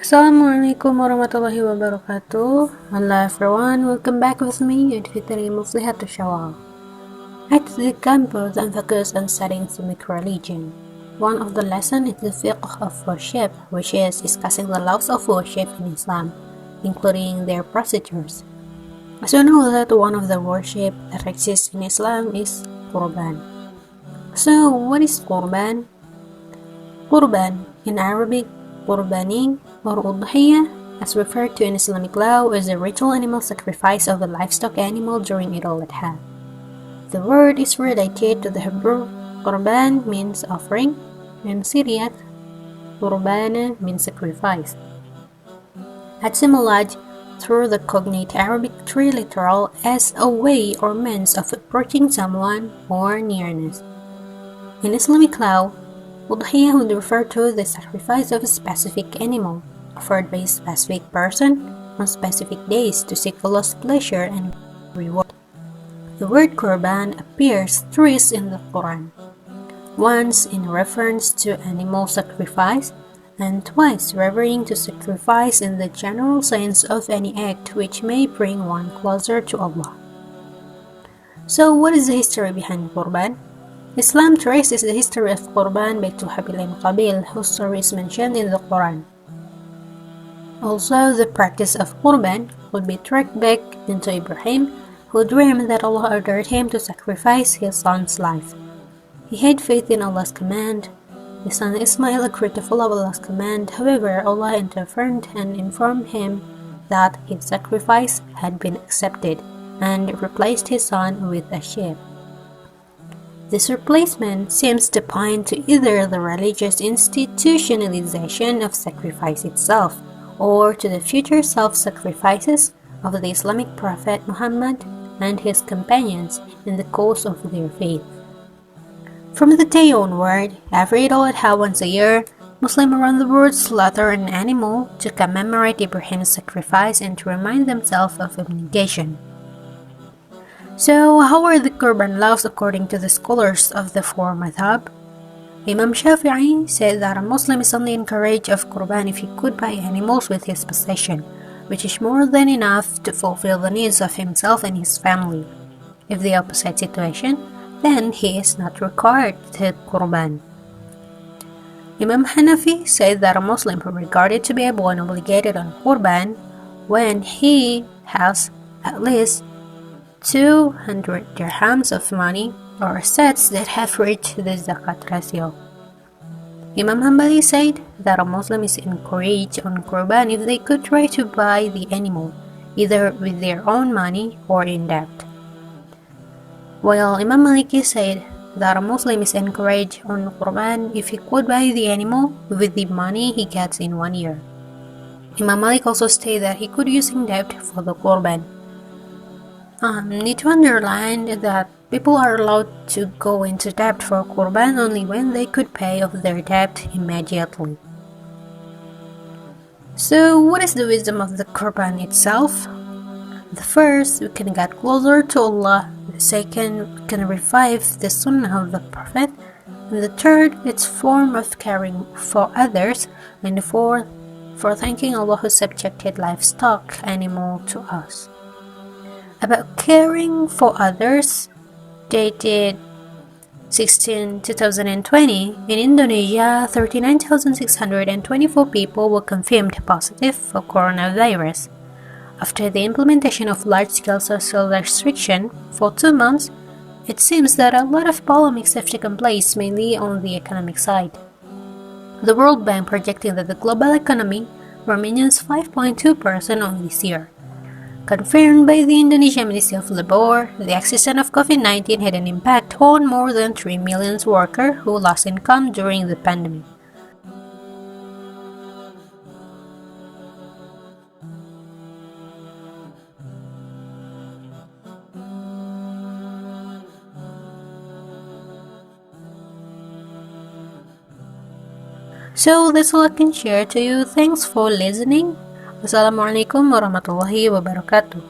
Assalamualaikum warahmatullahi wabarakatuh. Hello everyone, welcome back with me, Edfitri Muflihatusyawal. At the campus, I'm focused on studying Islamic religion. One of the lessons is the Fiqh of Worship, which is discussing the laws of worship in Islam, including their procedures. As you know that one of the worship that exists in Islam is Qurban. So, what is Qurban? Qurban, in Arabic, Qurbaning or Udhiyah, as referred to in Islamic law, is a ritual animal sacrifice of a livestock animal during Eid al-Adha. The word is related to the Hebrew Qurban means offering, and Syriac Qurbana means sacrifice. Etymology through the cognate Arabic triliteral as a way or means of approaching someone or nearness. In Islamic law, Udhiyah would refer to the sacrifice of a specific animal, offered by a specific person on specific days to seek Allah's pleasure and reward. The word Qurban appears thrice in the Quran, once in reference to animal sacrifice, and twice referring to sacrifice in the general sense of any act which may bring one closer to Allah. So, what is the history behind Qurban? Islam traces the history of Qurban back to Habil and Qabil, whose story is mentioned in the Quran. Also, the practice of Qurban would be tracked back into Ibrahim, who dreamed that Allah ordered him to sacrifice his son's life. He had faith in Allah's command. His son Ismail agreed to follow Allah's command. However, Allah intervened and informed him that his sacrifice had been accepted and replaced his son with a sheep. This replacement seems to point to either the religious institutionalization of sacrifice itself or to the future self-sacrifices of the Islamic Prophet Muhammad and his companions in the course of their faith. From the day onward, every Eid al-Adha once a year, Muslims around the world slaughter an animal to commemorate Ibrahim's sacrifice and to remind themselves of abnegation. So, how are the Qurban laws according to the scholars of the four madhab? Imam Shafi'i said that a Muslim is only encouraged of Qurban if he could buy animals with his possession, which is more than enough to fulfill the needs of himself and his family. If the opposite situation, then he is not required to Qurban. Imam Hanafi said that a Muslim who regarded to be able and obligated on Qurban when he has at least 200 dirhams of money or assets that have reached the zakat ratio. Imam Hanbali said that a Muslim is encouraged on Qurban if they could try to buy the animal, either with their own money or in debt. While Imam Maliki said that a Muslim is encouraged on Qurban if he could buy the animal with the money he gets in 1 year. Imam Malik also stated that he could use in debt for the Qurban. Need to underline that people are allowed to go into debt for Qurban only when they could pay off their debt immediately. So, what is the wisdom of the Qurban itself? The first, we can get closer to Allah. The second, we can revive the Sunnah of the Prophet. And the third, it's form of caring for others. And the fourth, for thanking Allah who subjected livestock animal to us. About caring for others, dated 2020, in Indonesia, 39,624 people were confirmed positive for coronavirus. After the implementation of large-scale social restriction for 2 months, it seems that a lot of polemics have taken place, mainly on the economic side. The World Bank projecting that the global economy will minus 5.2% on this year. Confirmed by the Indonesian Ministry of Labor, the existence of COVID-19 had an impact on more than 3 million workers who lost income during the pandemic. So that's all I can share to you. Thanks for listening. Wassalamualaikum warahmatullahi wabarakatuh.